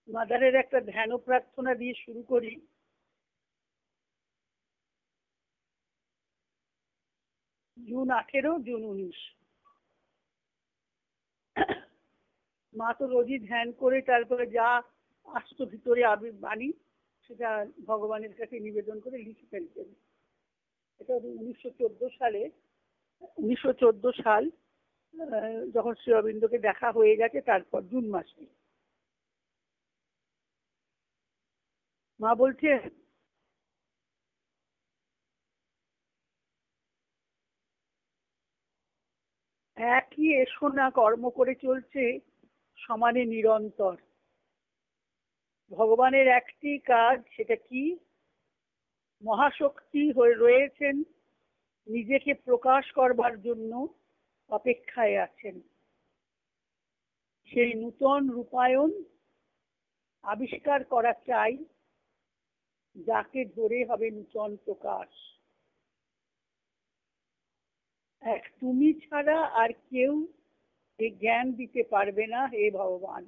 মাদারের একটা ধ্যান প্রার্থনা দিয়ে শুরু করি। June 18, June 19। মা তো রোজই ধ্যান করে তারপরে যা আসতো ভিতরে বাণী সেটা ভগবানের কাছে নিবেদন করে লিখে ফেলতেন। এটা 1914 সালে, 1914 সাল যখন শ্রী অরবিন্দকে দেখা হয়ে গেছে, তারপর জুন মাসে মা বলছে, একই এসো না কর্ম করে চলছে সমানে নিরন্তর। ভগবানের একটি কাজ, সেটা কি? মহাশক্তি হয়ে রয়েছেন, নিজেকে প্রকাশ করবার জন্য অপেক্ষায় আছেন। সেই নূতন রূপায়ণ আবিষ্কার করা চাই, যাকে ধরে হবে নূতন প্রকাশ। এক তুমি ছাড়া আর কেউ এই জ্ঞান দিতে পারবে না হে ভগবান।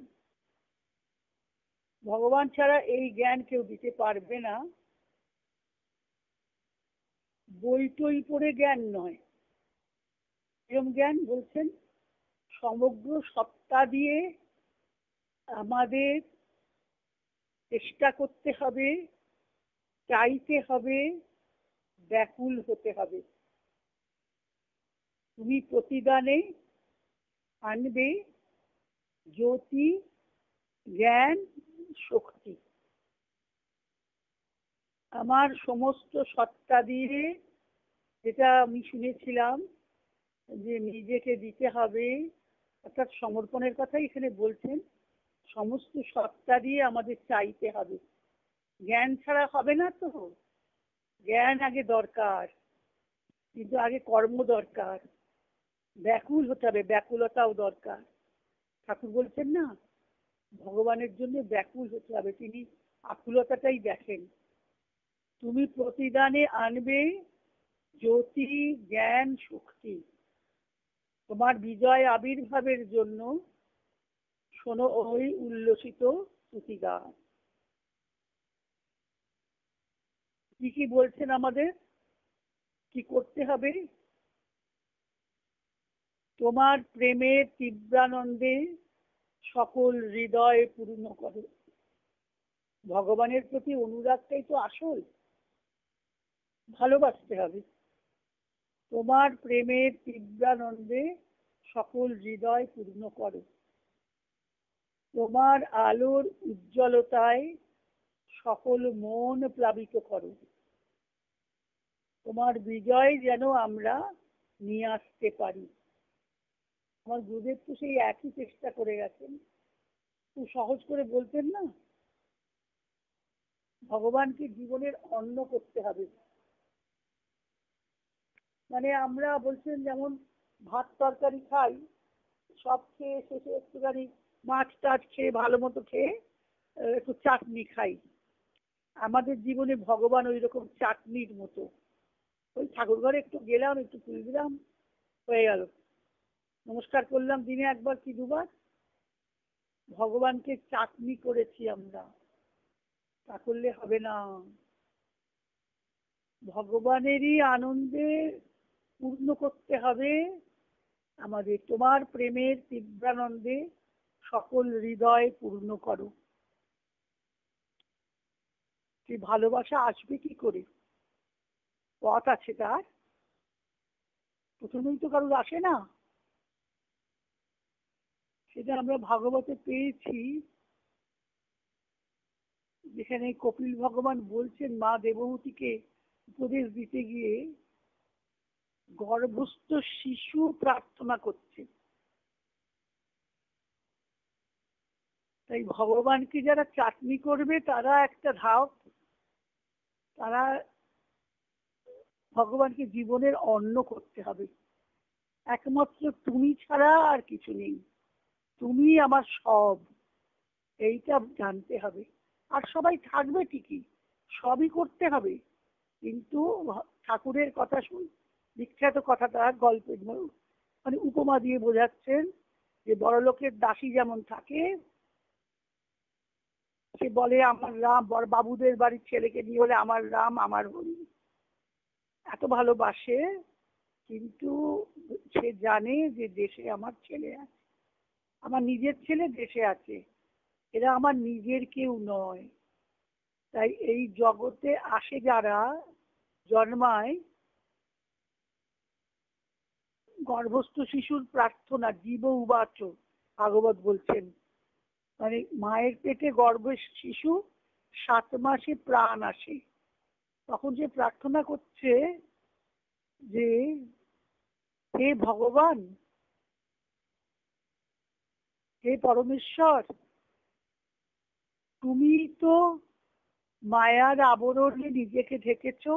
ভগবান ছাড়া এই জ্ঞান কেউ দিতে পারবে না। বই টই পড়ে জ্ঞান নয়। এরকম জ্ঞান বলছেন সমগ্র সত্তা দিয়ে আমাদের চেষ্টা করতে হবে, চাইতে হবে, ব্যাকুল হতে হবে। তুমি প্রতিদানে আনবে জ্যোতি, জ্ঞান, শক্তি। আমার সমস্ত সত্তা দিয়ে, যেটা আমি শুনেছিলাম যে নিজেকে দিতে হবে, অর্থাৎ সমর্পণের কথাই এখানে বলছেন। সমস্ত সত্তা দিয়ে আমাদের চাইতে হবে। জ্ঞান ছাড়া হবে না তো। জ্ঞান আগে দরকার, কিন্তু আগে কর্ম দরকার। ব্যাকুল হতে হবে, ব্যাকুলতাও দরকার। ঠাকুর বলছেন না, ভগবানের জন্য ব্যাকুল হতে হবে, তিনি আকুলতাটাই দেখেন। তুমি প্রতিদানে আনবে জ্যোতি, জ্ঞান, শক্তি। তোমার বিজয় আবির্ভাবের জন্য শোনো ওই উল্লসিত স্তুতিগান। কি কি বলছেন আমাদের কি করতে হবে? তোমার প্রেমের তীব্রানন্দে সকল হৃদয় পূর্ণ করো। ভগবানের প্রতি অনুরাগটাই তো আসল। ভালোবাসতে হবে। তোমার প্রেমের তীব্রানন্দে সকল হৃদয় পূর্ণ করো। তোমার আলোর উজ্জ্বলতায় সকল মন প্লাবিত করো। তোমার বিজয় যেন আমরা নিয়ে আসতে পারি। আমার গুরুদেব তো সেই একই চেষ্টা করে গেছেন। খুব সহজ করে বলতেন না, ভগবানকে জীবনের অন্ন করতে হবে। মানে আমরা বলছেন যেমন ভাত তরকারি খাই, সব খেয়ে শেষে একটুখানি মাছ টাছ খেয়ে ভালো মতো খেয়ে একটু চাটনি খাই। আমাদের জীবনে ভগবান ওই রকম চাটনির মতো। ওই ঠাকুর ঘরে একটু গেলাম, একটু ফুল দিলাম, হয়ে গেল। নমস্কার করলাম দিনে একবার কি দুবার। ভগবানকে চাটনি করেছি আমরা, তা করলে হবে না। ভগবানেরই আনন্দে পূর্ণ করতে হবে আমাদের। তোমার প্রেমের তীব্রানন্দে সকল হৃদয় পূর্ণ করো। সেই ভালোবাসা আসবে কি করে? পথ আছে তার। প্রথমেই তো কারোর আসে না। সেটা আমরা ভাগবতে পেয়েছি, যেখানে কপিল ভগবান বলছেন মা দেবহূতিকে উপদেশ দিতে গিয়ে, গর্ভস্থ শিশু প্রার্থনা করছে। তাই ভগবানকে যারা চাটনি করবে তারা একটা ধাপ, তারা ভগবানকে জীবনের অন্ন করতে হবে। একমাত্র তুমি ছাড়া আর কিছু নেই, তুমি আমার সব, এইটা জানতে হবে। আর সবাই থাকবে ঠিকই, সবই করতে হবে, কিন্তু ঠাকুরের কথা শুন, বিখ্যাত কথাটা গল্পের মানে উপমা দিয়ে বোঝাচ্ছেন যে বড়লোকের দাসী যেমন থাকে, সে বলে আমার রাম, বাবুদের বাড়ির ছেলেকে নিয়ে বলে আমার রাম আমার হরি, এত ভালোবাসে। কিন্তু সে জানে যে দেশে আমার ছেলে আছে, আমার নিজের ছেলে দেশে আছে, এরা আমার নিজের কেউ নয়। তাই এই জগতে আসে যারা, জন্মায়, গর্ভস্থ শিশুর প্রার্থনা জীব উবাচ, ভাগবত বলছেন, মানে মায়ের পেটে গর্ভের শিশু 7 মাসে প্রাণ আসে, তখন সে প্রার্থনা করছে যে হে ভগবান, হে পরমেশ্বর, তুমি তো মায়ার আবরণে নিজেকে ঢেকেছো,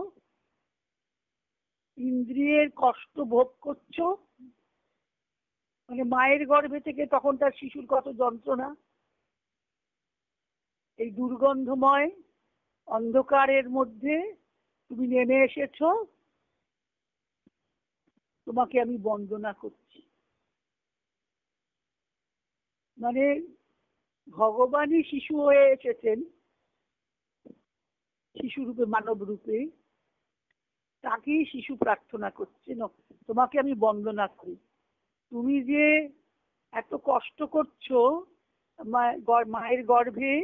ইন্দ্রিয়ের কষ্ট ভোগ করছো, মানে মায়ের গর্ভে থেকে তখন তার শিশুর কত যন্ত্রণা, এই দুর্গন্ধময় অন্ধকারের মধ্যে তুমি নেমে এসেছো, তোমাকে আমি বন্দনা করছি। মানে ভগবানই শিশু হয়ে এসেছেন, শিশু রূপে, মানব রূপে, তাকেই শিশু প্রার্থনা করছে, তোমাকে আমি বন্দনা করি, তুমি যে এত কষ্ট করছো, মায়ের গর্ভে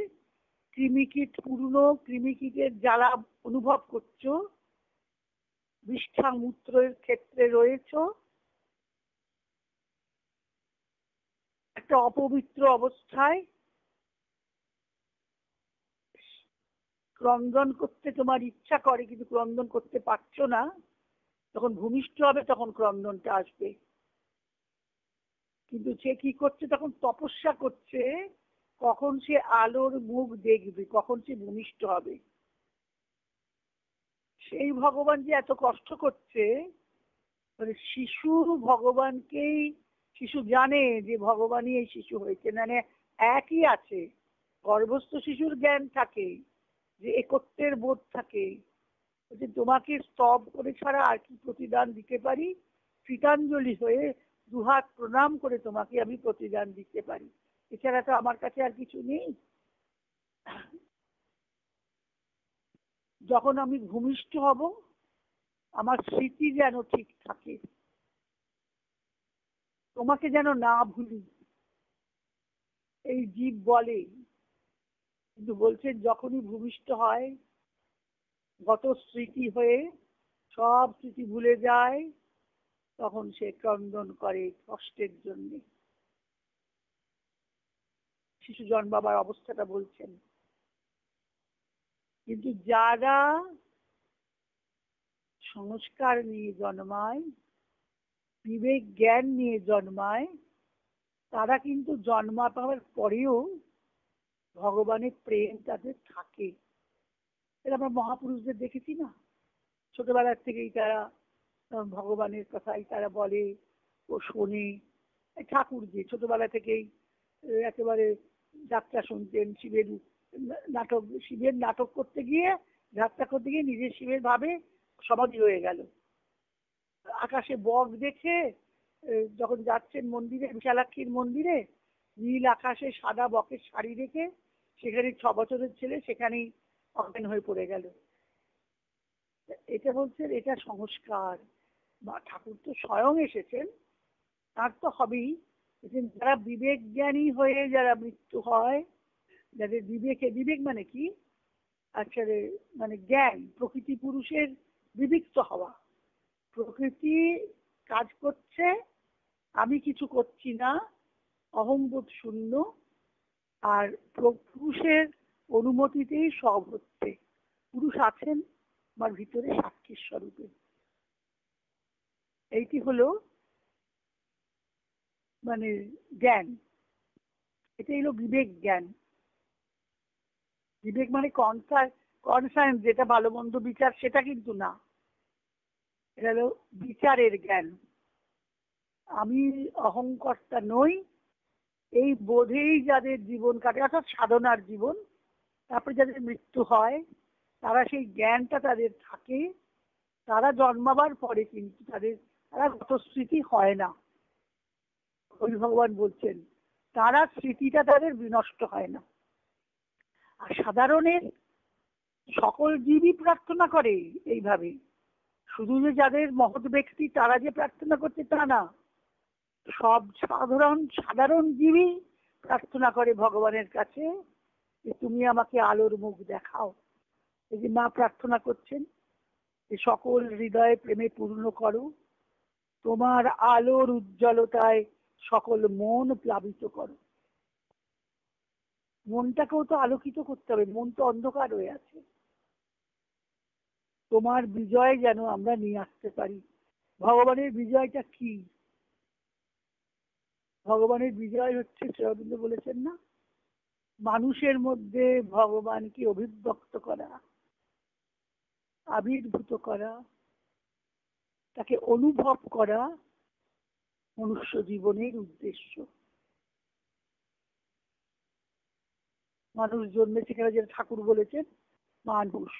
কৃমিকীট, পুরনো কৃমিকীটের জ্বালা অনুভব করছো, বিষ্ঠা মূত্রের ক্ষেত্রে রয়েছো, একটা অপবিত্র অবস্থায়, ক্রন্দন করতে তোমার ইচ্ছা করে কিন্তু ক্রন্দন করতে পারছো না, যখন ভূমিষ্ঠ হবে তখন ক্রন্দনটা আসবে। কিন্তু সে কি করছে, তখন তপস্যা করছে, কখন সে আলোর মুখ দেখবে, কখন সে ভূমিষ্ঠ হবে। সেই ভগবান যে এত কষ্ট করছে, মানে শিশু ভগবানকেই, শিশু জানে যে ভগবানই এই শিশু হয়েছে, মানে একই আছে, গর্ভস্থ শিশুর জ্ঞান থাকে, যে একত্বের বোধ থাকে, যে তোমাকে স্তব করে ছাড়া আর কি প্রতিদান দিতে পারি, কৃতাঞ্জলি হয়ে দুহাত প্রণাম করে তোমাকে আমি প্রতিদান দিতে পারি, এছাড়া তো আমার কাছে আর কিছু নেই। যখন আমি ভূমিষ্ঠ হব, আমার স্মৃতি যেন ঠিক থাকে, তোমাকে যেন না ভুলি, এই জীব বলে। কিন্তু বলছেন যখনই ভূমিষ্ঠ হয়, গত স্মৃতি হয়ে সব স্মৃতি ভুলে যায়, তখন সে ক্রন্দন করে কষ্টের জন্য। শিশু জন্মাবার অবস্থাটা বলছেন। কিন্তু যারা সংস্কার নিয়ে জন্মায়, বিবেক জ্ঞান নিয়ে জন্মায়, তারা কিন্তু জন্মা পাওয়ার পরেও ভগবানের প্রেম তাদের থাকে। এটা আমরা মহাপুরুষদের দেখেছি না, ছোটবেলার থেকেই তারা ভগবানের কথাই তারা বলে ও শোনে। ঠাকুর যে ছোটবেলা থেকেই একেবারে যাত্রা শুনতেন, শিবের নাটক করতে গিয়ে, যাত্রা করতে গিয়ে নিজের শিবের ভাবে সমাধি হয়ে গেল। আকাশে বক দেখে যখন যাচ্ছেন মন্দিরে, বিশালাক্ষীর মন্দিরে, নীল আকাশে সাদা বকের শাড়ি দেখে সেখানে 6 বছরের ছেলে সেখানেই অজ্ঞান হয়ে পড়ে গেল। এটা বলছেন এটা সংস্কার। ঠাকুর তো স্বয়ং এসেছেন, তার তো হবেই। যারা বিবেক জ্ঞানী হয়ে যারা মৃত্যু হয়, যাদের বিবেকে, বিবেক মানে কি, আচ্ছা মানে জ্ঞান, প্রকৃতি পুরুষের বিবিক্ত হওয়া, প্রকৃতি কাজ করছে, আমি কিছু করছি না, অহংবোধ শূন্য, আর পুরুষের অনুমতিতেই সব হচ্ছে। পুরুষ আছেন আমার ভিতরে সাক্ষীর স্বরূপে। এইটি হলো মানে জ্ঞান, এটাই হলো বিবেক জ্ঞান। বিবেক মানে কনসায়েন্স, যেটা ভালো মন্দ বিচার সেটা কিন্তু না, এটা হলো বিচারের জ্ঞান। আমি অহংকর্তা নই, এই বোধেই যাদের জীবন কাটে, অর্থাৎ সাধনার জীবন, তারপরে যাদের মৃত্যু হয়, তারা সেই জ্ঞানটা তাদের থাকে, তারা জন্মাবার পরে কিন্তু তারা গত স্মৃতি হয় না। হরি ভগবান বলছেন তারা স্মৃতিটা তাদের বিনষ্ট হয় না। আর সাধারণের সকল জীবই প্রার্থনা করে এইভাবে। শুধু যে যাদের মহৎ ব্যক্তি তারা যে প্রার্থনা করছে তা না, সব সাধারণ জীবই প্রার্থনা করে ভগবানের কাছে যে তুমি আমাকে আলোর মুখ দেখাও। এই যে মা প্রার্থনা করছেন যে সকল হৃদয়ে প্রেমে পূর্ণ করো, তোমার আলোর উজ্জ্বলতায় সকল মন প্লাবিত করো। মনটাকেও তো আলোকিত করতে হবে, মন তো অন্ধকার হয়ে আছে। তোমার বিজয় যেন আমরা নিয়ে আসতে পারি। ভগবানের বিজয়টা কি? ভগবানের বিজয় হচ্ছে, শ্রী অরবিন্দ বলেছেন না, মানুষের মধ্যে ভগবানকে অভিব্যক্ত করা, আবির্ভূত করা, তাকে অনুভব করা মনুষ্য জীবনের উদ্দেশ্য। মানুষ জন্মেছে কেন, যেটা ঠাকুর বলেছেন, মানুষ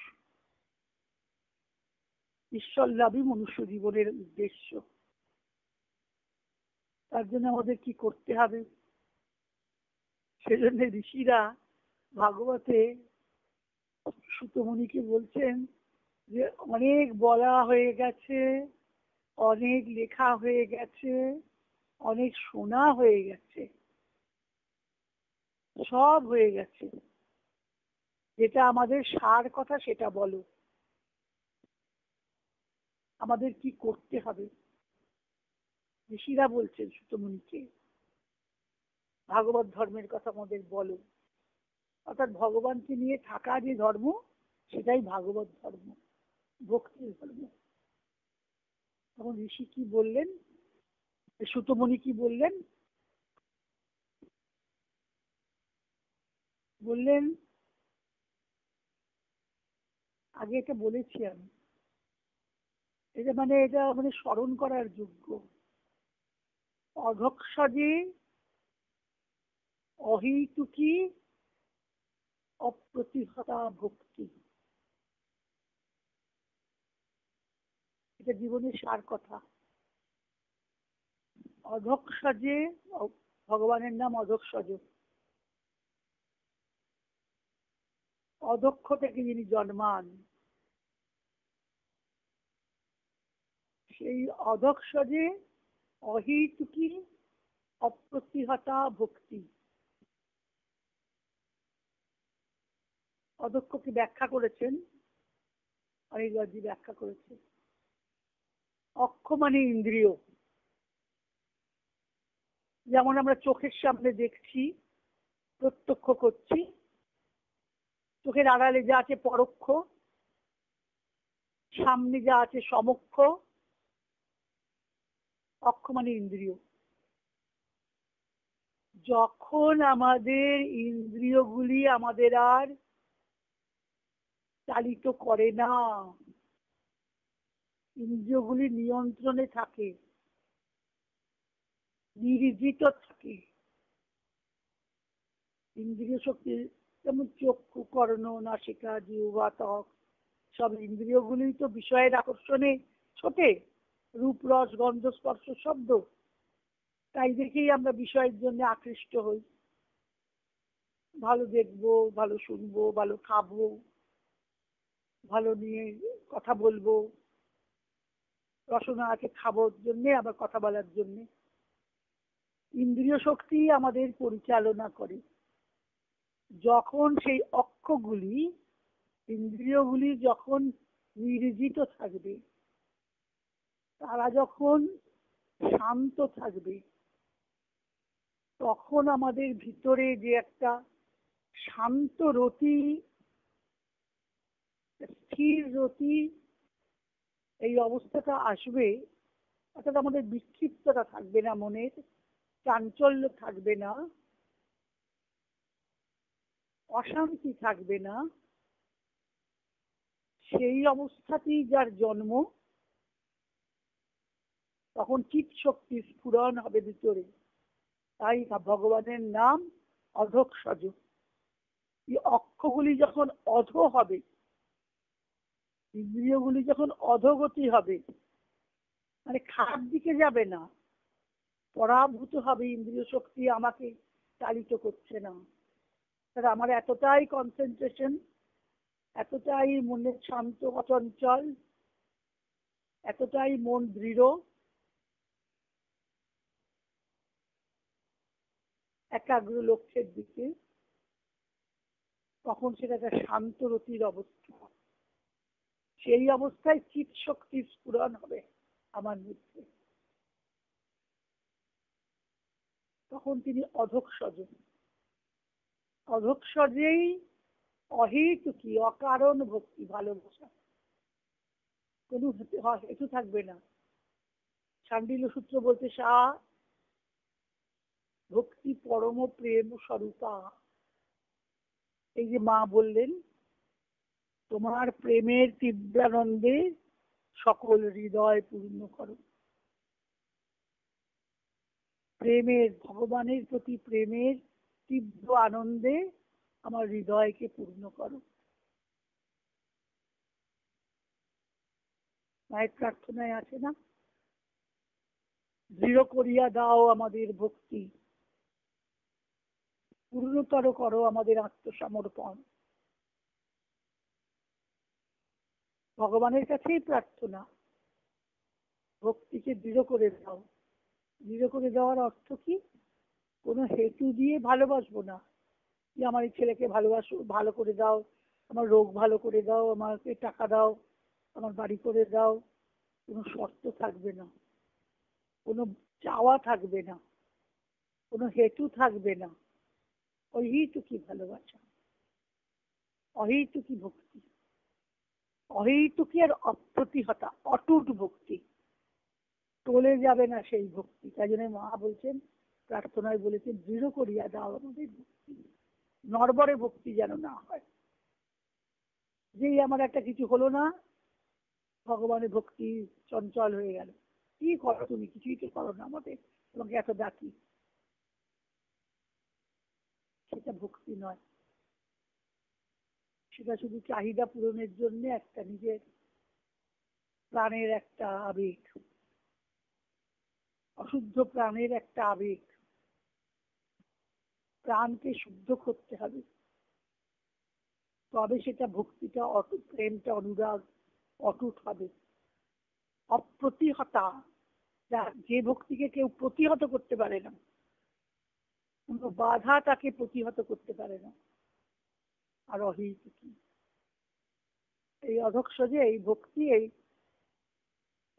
ঈশ্বর লাভই মনুষ্য জীবনের উদ্দেশ্য। তার জন্য আমাদের কি করতে হবে? সেজন্য ঋষিরা ভাগবতে সুতমুনিকে বলছেন যে অনেক বলা হয়ে গেছে, অনেক লেখা হয়ে গেছে, অনেক শোনা হয়ে গেছে, সব হয়ে গেছে, যেটা আমাদের সার কথা সেটা বলো। আমাদের কি করতে হবে? ঋষিরা বলছেন সুতমুনিকে ভাগবত ধর্মের কথা আমাদের বলো। অর্থাৎ ভগবানকে নিয়ে থাকা যে ধর্ম, সেটাই ভাগবত ধর্ম, ভক্তির ধর্ম। তখন ঋষি কি বললেন, সুতমুনি কি বললেন? বললেন, আগে এটা বলেছি আমি, এটা মানে স্মরণ করার যোগ্য। অধক্সজে অহৈতুকী অপ্রতিহতা ভক্তি। এটা জীবনের সার কথা। অধক্সজে, ভগবানের নাম অধক্সজ, অদক্ষ থেকে যিনি জন্মান, সেই অধক্সজে অহৈতুকী অপ্রতিহতা ভক্তি। অদক্ষকে ব্যাখ্যা করেছেন অনির্বাণজি, ব্যাখ্যা করেছে অক্ষ মানে ইন্দ্রিয়। যেমন আমরা চোখের সামনে দেখছি, প্রত্যক্ষ করছি, চোখের আড়ালে যা আছে পরোক্ষ, সামনে যা আছে সমক্ষ। অক্ষ মানে ইন্দ্রিয়। যখন আমাদের ইন্দ্রিয়গুলি আমাদের আর চালিত করে না, ইন্দ্রিয়গুলি নিয়ন্ত্রণে থাকে, নির্জিত থাকে, ইন্দ্রিয় শক্তি যেমন চক্ষু, কর্ণ, নাসিকা, জিহ্বা, ত্বক, সব ইন্দ্রিয়গুলি তো বিষয়ের আকর্ষণে ছোটে, রূপ, রস, গন্ধ, স্পর্শ, শব্দ। তাই দেখেই আমরা বিষয়ের জন্য আকৃষ্ট হই। ভালো দেখবো, ভালো শুনবো, ভালো খাবো, ভালো নিয়ে কথা বলবো, রসনা আছে খাবোর জন্যে, আবার কথা বলার জন্যে। ইন্দ্রিয় শক্তি আমাদের পরিচালনা করে। যখন সেই অক্ষগুলি, ইন্দ্রিয়গুলি যখন নির্জিত থাকবে, তারা যখন শান্ত থাকবে, তখন আমাদের ভিতরে যে একটা শান্ত রতি, স্থির রতি, এই অবস্থাটা আসবে। অর্থাৎ আমাদের বিক্ষিপ্ততা থাকবে না, মনের চাঞ্চল্য থাকবে না, অশান্তি থাকবে না। সেই অবস্থাতেই যার জন্ম, তখন চিৎ শক্তি স্ফুরণ হবে ভিতরে। তাই ভগবানের নাম অধক্সজ। এই অক্ষগুলি যখন অধ হবে, ইন্দ্রিয়গুলি যখন অধোগতি হবে, মানে খারাপ দিকে যাবে না, পরাভূত হবে, ইন্দ্রিয় শক্তি আমাকে চালিত করছে না, আমার এতটাই কনসেন্ট্রেশন, এতটাই মনের শান্ত অচঞ্চল, এতটাই মন দৃঢ়, একাগ্র লক্ষ্যের দিকে, তখন সেটা একটা শান্ত রতির অবস্থা। সেই অবস্থায় চিৎ শক্তির স্ফুরণ হবে আমার মধ্যে। তখন তিনি অধোক্ষজে, অধোক্ষজেই অহেতুকী অকারণ ভক্তি, ভালোবাসা, কোনো হেতু থাকবে না। শাণ্ডিল্য সূত্র বলতে সা ভক্তি পরম প্রেম স্বরূপা। এই যে মা বললেন, তোমার প্রেমের তীব্রানন্দে সকল হৃদয় পূর্ণ করো। প্রেমের, ভগবানের প্রতি প্রেমের তীব্র আনন্দে আমার হৃদয়কে পূর্ণ করো। মায়ের প্রার্থনায় আছে না, দৃঢ় করিয়া দাও আমাদের ভক্তি, পূর্ণতর করো আমাদের আত্মসমর্পণ। ভগবানের কাছেই প্রার্থনা, ভক্তিকে দৃঢ় করে দাও। দৃঢ় করে দেওয়ার অর্থ কি? কোনো হেতু দিয়ে ভালোবাসবো না, যে আমার এই ছেলেকে ভালোবাসো, ভালো করে দাও, আমার রোগ ভালো করে দাও, আমাকে টাকা দাও, আমার বাড়ি করে দাও। কোনো শর্ত থাকবে না, কোনো চাওয়া থাকবে না, কোনো হেতু থাকবে না। অহেতুকি ভালোবাসা, অহেতুকি ভক্তি, অহেতুকি আর অপ্রতিহতা অটুট ভক্তি, টলে যাবে না সেই ভক্তি। তাই জন্য মা বলছেন, প্রার্থনায় বলেছেন, দৃঢ় করিয়া দাও আমাদের ভক্তি, নড়বড়ে ভক্তি যেন না হয়। যেই আমার একটা কিছু হলো না, ভগবানের ভক্তি চঞ্চল হয়ে গেল। কি করো তুমি? কিছুই তো করো না আমাদের, তোমাকে এত ডাকি। সেটা ভক্তি নয়, সেটা শুধু চাহিদা পূরণের জন্য একটা নিজের প্রাণের একটা আবেগ, অশুদ্ধ প্রাণের একটা আবেগ। প্রাণকে শুদ্ধ করতে হবে, তবে সেটা ভক্তিটা অটুট, প্রেমটা অনুরাগ অটুট হবে। অপ্রতিহতা, যে ভক্তিকে কেউ প্রতিহত করতে পারে না, কোনো বাধা তাকে প্রতিহত করতে পারে না। আর অহেতুকি, এই অধক্ষজে এই ভক্তি, এই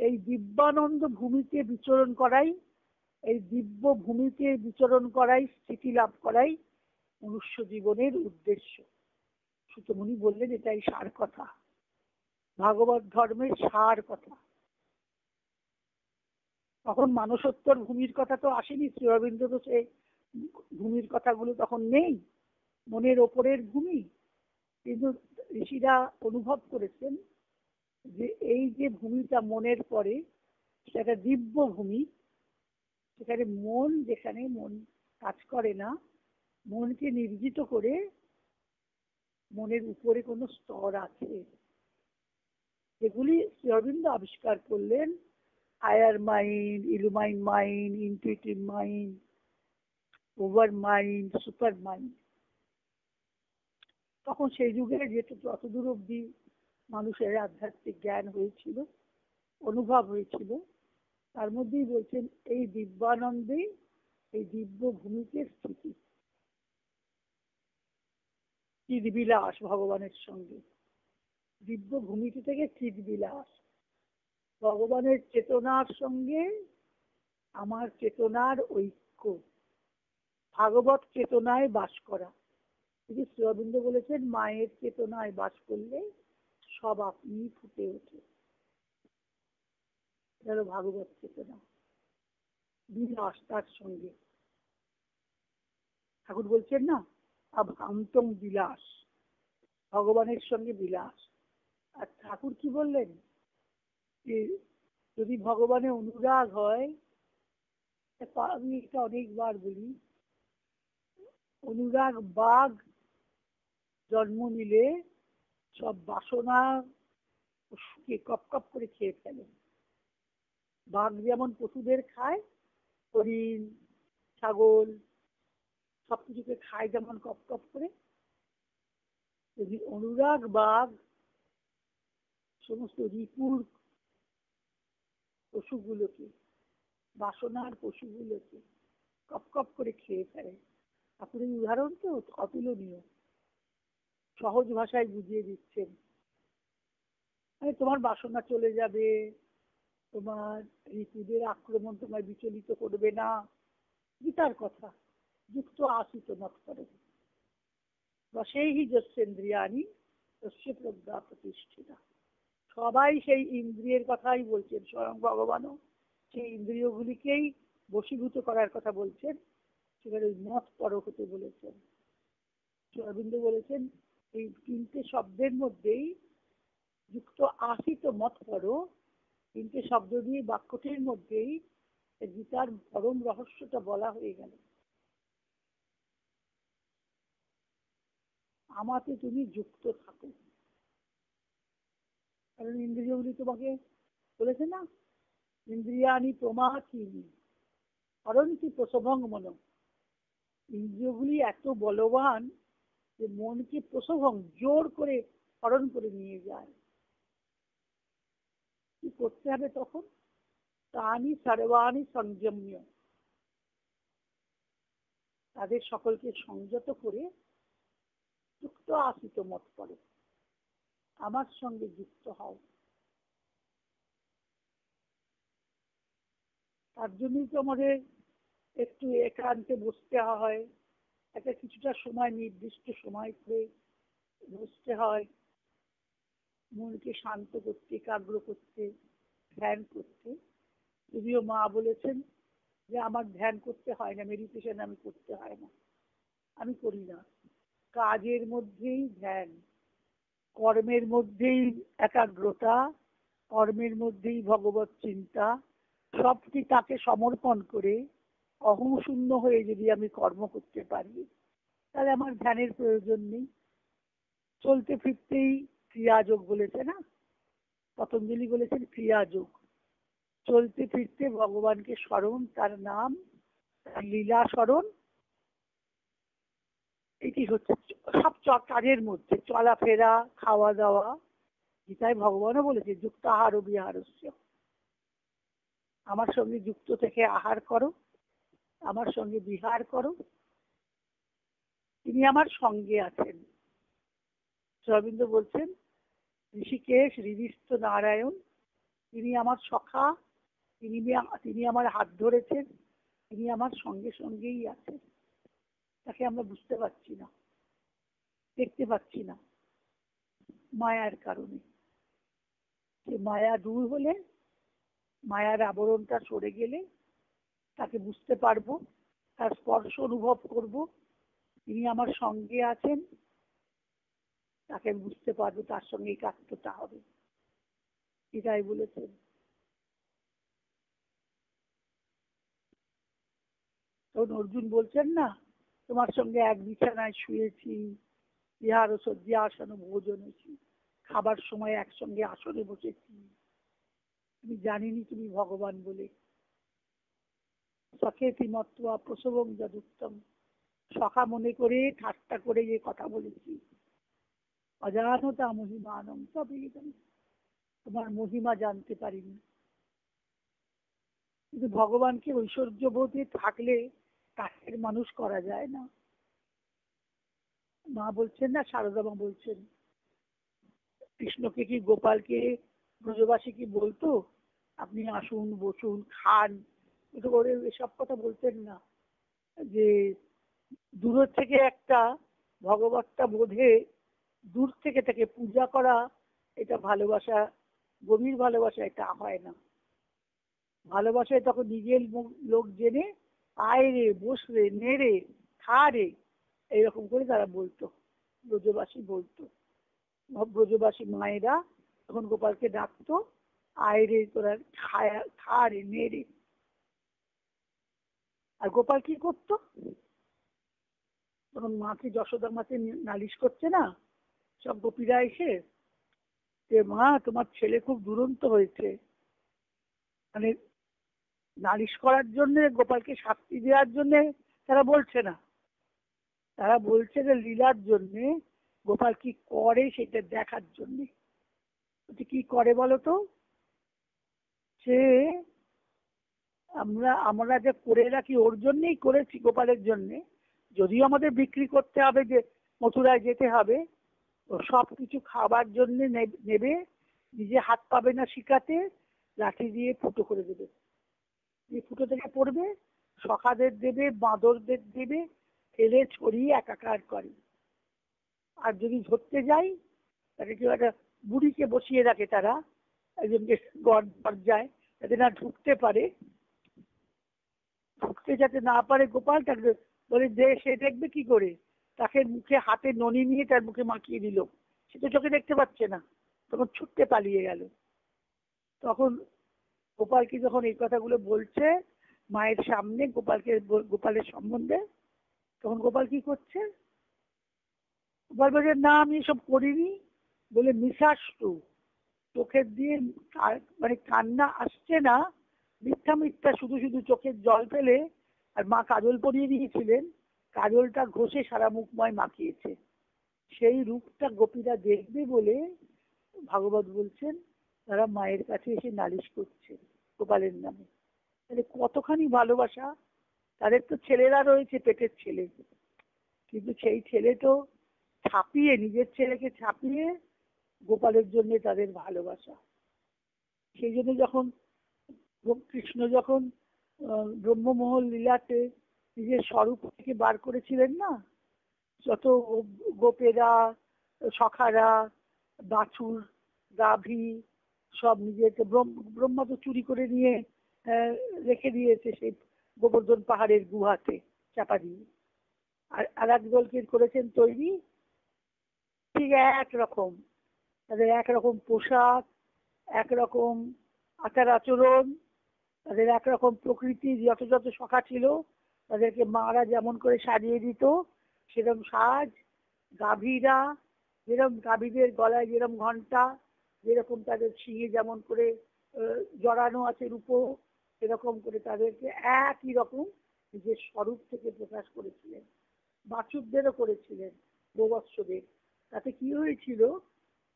এই দিব্যানন্দ ভূমিতে বিচরণ করাই, এই দিব্য ভূমিতে বিচরণ করাই, স্থিতি লাভ করাই মনুষ্য জীবনের উদ্দেশ্য। সুতমুনি বললেন এটাই সার কথা, ভাগবত ধর্মের সার কথা। তখন মানসোত্তর ভূমির কথা তো আসেনি, শ্রী অরবিন্দ তো সেই ভূমির কথাগুলো তখন নেই, মনের ওপরের ভূমি। কিন্তু ঋষিরা অনুভব করেছেন যে এই যে ভূমিটা মনের পরে, সেটা দিব্য ভূমি, সেখানে মন, যেখানে মন কাজ করে না, মনকে নির্জিত করে মনের উপরে কোনো স্তর আছে, যেগুলি শ্রী অরবিন্দ আবিষ্কার করলেন। Higher mind, illumine mind, intuitive mind, overmind, supermind. তখন সেই যুগে যেহেতু যতদূর অব্দি মানুষের আধ্যাত্মিক জ্ঞান হয়েছিল, অনুভব হয়েছিল, তার মধ্যেই বলছেন এই দিব্যানন্দে, এই দিব্য ভূমিকে স্থিতি, চিৎবিলাস ভগবানের সঙ্গে। দিব্য ভূমিটি থেকে চিৎবিলাস, ভগবানের চেতনার সঙ্গে আমার চেতনার ঐক্য, ভাগবত চেতনায় বাস করা। শ্রী অরবিন্দ বলেছেন, মায়ের চেতনায় বাস করলে সব আপনি ফুটে ওঠে। এটা হলো ভাগবত চেতনা, বিলাস তার সঙ্গে। ঠাকুর বলছেন না, আভ্রান্তম বিলাস, ভগবানের সঙ্গে বিলাস। আর ঠাকুর কি বললেন, যে যদি ভগবানে অনুরাগ হয়, আমি এটা অনেকবার বলি, অনুরাগ বাঘ জন্ম নিলে সব বাসনা শুকে কপ কপ করে খেয়ে ফেলে। বাঘ যেমন পশুদের খায়, হরিণ, ছাগল, সবকিছুকে খায় যেমন কপ কপ করে, যদি অনুরাগ বাঘ সমস্ত রিপুর পশুগুলোকে, বাসনার পশুগুলোকে কপ কপ করে খেয়ে ফেলে। ঠাকুরের উদাহরণ তো অতুলনীয়, সহজ ভাষায় বুঝিয়ে দিচ্ছেন। মানে তোমার বাসনা চলে যাবে, তোমার ঋতুদের আক্রমণ তোমায় বিচলিত করবে না, গীতার কথা। যুক্ত আসিত মত করে বশেহি যস্যেন্দ্রিয়াণি তস্য প্রজ্ঞা প্রতিষ্ঠিতা। সবাই সেই ইন্দ্রিয়ের কথাই বলছেন, স্বয়ং ভগবানও সেই ইন্দ্রিয়গুলিকেই বশীভূত করার কথা বলছেন, সেখানে মত পর হতে বলেছেন। অরবিন্দ বলেছেন এই তিনটে শব্দের মধ্যেই যুক্ত আসিত মত পর, তিনটে শব্দ দিয়ে বাক্যটির মধ্যেই গীতার পরম রহস্যটা বলা হয়ে গেল। আমাতে তুমি যুক্ত থাকো। কারণ ইন্দ্রিয়গুলি তোমাকে বলেছে না, ইন্দ্রিয়ানি প্রমাথিনী হরন্তি প্রসভং মন। ইন্দ্রিয়গুলি এত বলবান যে মনকে প্রসভং জোর করে হরণ করে নিয়ে যায়। কি করতে হবে তখন? তানি সর্বাণি সংযম্য, তাদের সকলকে সংযত করে যুক্ত আসিত মত করে আমার সঙ্গে যুক্ত হও। তার জন্যই তো আমাদের একটু একান্তে বসতে হয়, একটা কিছুটা সময় নির্দিষ্ট সময় করে বসতে হয়, মনকে শান্ত করতে, একাগ্র করতে, ধ্যান করতে। যদিও মা বলেছেন যে আমার ধ্যান করতে হয় না, মেডিটেশন আমি করতে হয় না, আমি করি না। কাজের মধ্যেই ধ্যান, কর্মের মধ্যেই একাগ্রতা, কর্মের মধ্যেই ভগবত চিন্তা, সবটি তাকে সমর্পণ করে অহং শূন্য হয়ে যদি আমি কর্ম করতে পারি, তাহলে আমার ধ্যানের প্রয়োজন নেই। চলতে ফিরতেই ক্রিয়াযোগ বলেছে না, পতঞ্জলি বলেছেন ক্রিয়াযোগ। চলতে ফিরতে ভগবানকে স্মরণ, তার নাম, তার লীলা স্মরণ, এটি হচ্ছে সব কাজের মধ্যে, চলাফেরা, খাওয়া দাওয়া। গীতায় ভগবানও বলেছে যুক্ত আহার ও বিহারস্য, আমার সঙ্গে যুক্ত থেকে আহার করো, আমার সঙ্গে বিহার করো। তিনি আমার সঙ্গে আছেন। রবীন্দ্র বলছেন ঋষিকেশ হৃদিস্থ নারায়ণ, তিনি আমার সখা, তিনি আমার হাত ধরেছেন, তিনি আমার সঙ্গে সঙ্গেই আছেন। তাকে আমরা বুঝতে পারছি না, দেখতে পাচ্ছি না, মায়ার কারণে। যে মায়া দূর হলে, মায়ার আবরণটা সরে গেলে তাকে বুঝতে পারবো, তার স্পর্শ অনুভব করব, তিনি আমার সঙ্গে আছেন, তাকে বুঝতে পারবো, তার সঙ্গে একাত্মতা হবে। এটাই বলেছেন। তখন অর্জুন বলছেন না, তোমার সঙ্গে এক বিছানায় শুয়েছি, বিহার ও সজ্জা আসন ভোজনেছি, খাবার সময় একসঙ্গে আসনে বসেছি, আমি জানিনি তুমি ভগবান বলে। সখেতি মত্বা প্রসবং যদুত্তম, সখা মনে করে ঠাট্টা করে যে কথা বলেছি। অজানতা মহিমানম তবেদম, তোমার মহিমা জানতে পারিনি। কিন্তু ভগবানকে ঐশ্বর্য বোধে থাকলে কাছের মানুষ করা যায় না। মা বলছেন না, সারদা মা বলছেন কৃষ্ণকে কি, গোপালকে ব্রজবাসী কি বলতো আপনি আসুন বসুন খান, ওরে এসব কথা বলতেন না। যে দূর থেকে একটা ভগবতটা বোধে, দূর থেকে তাকে পূজা করা, এটা ভালোবাসা, গভীর ভালোবাসা এটা হয় না। ভালোবাসায় তখন নিজের লোক জেনে আয় রে, বস রে, নে রে, খা রে, এইরকম করে তারা বলতো, ব্রজবাসী বলতো। ব্রজবাসী মায়েরা তখন গোপালকে ডাকতো, আয় রে তোরা খা রে, নে রে। আর গোপাল কি করতো? তখন মাকে, যশোদা মাকে নালিশ করছে না সব গোপীরা এসে, যে মা তোমার ছেলে খুব দুরন্ত হয়েছে, মানে নালিশ করার জন্য, গোপালকে শাস্তি দেওয়ার জন্য তারা বলছে না, তারা বলছে যে লীলার জন্যে, গোপাল কি করে সেটা দেখার জন্যে। কি করে বলো তো? সে আমরা আমরা যে করে রাখি ওর জন্যই করেছি, গোপালের জন্যে। যদিও আমাদের বিক্রি করতে হবে, যে মথুরায় যেতে হবে, ও সব কিছু খাবার জন্যে নেবে, নিজে হাত পাবে না শিকাতে, লাঠি দিয়ে ফুটো করে দেবে। এই ফুটো থেকে পড়বে, সখাদের দেবে, বাঁদরদের দেবে, ফেলে ছড়িয়ে একাকার করে। আর যদি ধরতে যাই, তাকে কেউ একটা বুড়িকে বসিয়ে রাখে তারা, একজনকে দরজায়, যাতে না ঢুকতে পারে, ঢুকতে যাতে না পারে গোপাল, তাকে বলে যে সে দেখবে কি করে, তাকে মুখে হাতে ননি নিয়ে তার মুখে মাখিয়ে দিল, সে তো চোখে দেখতে পাচ্ছে না, তখন ছুটতে পালিয়ে গেল। তখন গোপালকে যখন এই কথাগুলো বলছে মায়ের সামনে, গোপালের সম্বন্ধে, তখন গোপাল কি করছে? গোপাল বলছে না আমি এসব করিনি, বলে মিশাস্তু, চোখের দিয়ে মানে কান্না আসছে না, মিথ্যা মিথ্যা শুধু শুধু চোখের জল ফেলে, আর মা কাজল পরিয়ে দিয়েছিলেন, কাজলটা ঘষে সারা মুখময় মাখিয়েছে। সেই রূপটা গোপীরা দেখবে বলে ভাগবত বলছেন তারা মায়ের কাছে এসে নালিশ করছে গোপালের নামে। তাহলে কতখানি ভালোবাসা! তাদের তো ছেলেরা রয়েছে, পেটের ছেলে, কিন্তু সেই ছেলে তো ছাপিয়ে, নিজের ছেলেকে ছাপিয়ে গোপালের জন্য তাদের ভালোবাসা। সেই জন্য যখন কৃষ্ণ যখন ব্রহ্মমোহন লীলাতে নিজের স্বরূপ থেকে বার করেছিলেন না, যত গোপেরা, সখারা, বাছুর, গাভী সব নিজেকে, ব্রহ্মা তো চুরি করে নিয়ে রেখে দিয়েছে সেই গোবর্ধন পাহাড়ের গুহাতে চাপা দিয়ে। আর এক দলকে করেছেন তৈরি, ঠিক একরকম, তাদের একরকম পোশাক, একরকম আচার আচরণ, তাদের একরকম প্রকৃতি, যত যত সখা ছিল তাদেরকে মারা যেমন করে সাজিয়ে দিত সেরকম সাজ, গাভীরা যেরকম, গাভীদের গলায় যেরকম ঘন্টা, যেরকম তাদের শিঙে যেমন করে জড়ানো আছে রূপো, সেরকম করে তাদেরকে একই রকম নিজের স্বরূপ থেকে প্রকাশ করেছিলেন। বাছুরদেরও করেছিলেন, গোবৎসদের। তাতে কি হয়েছিল,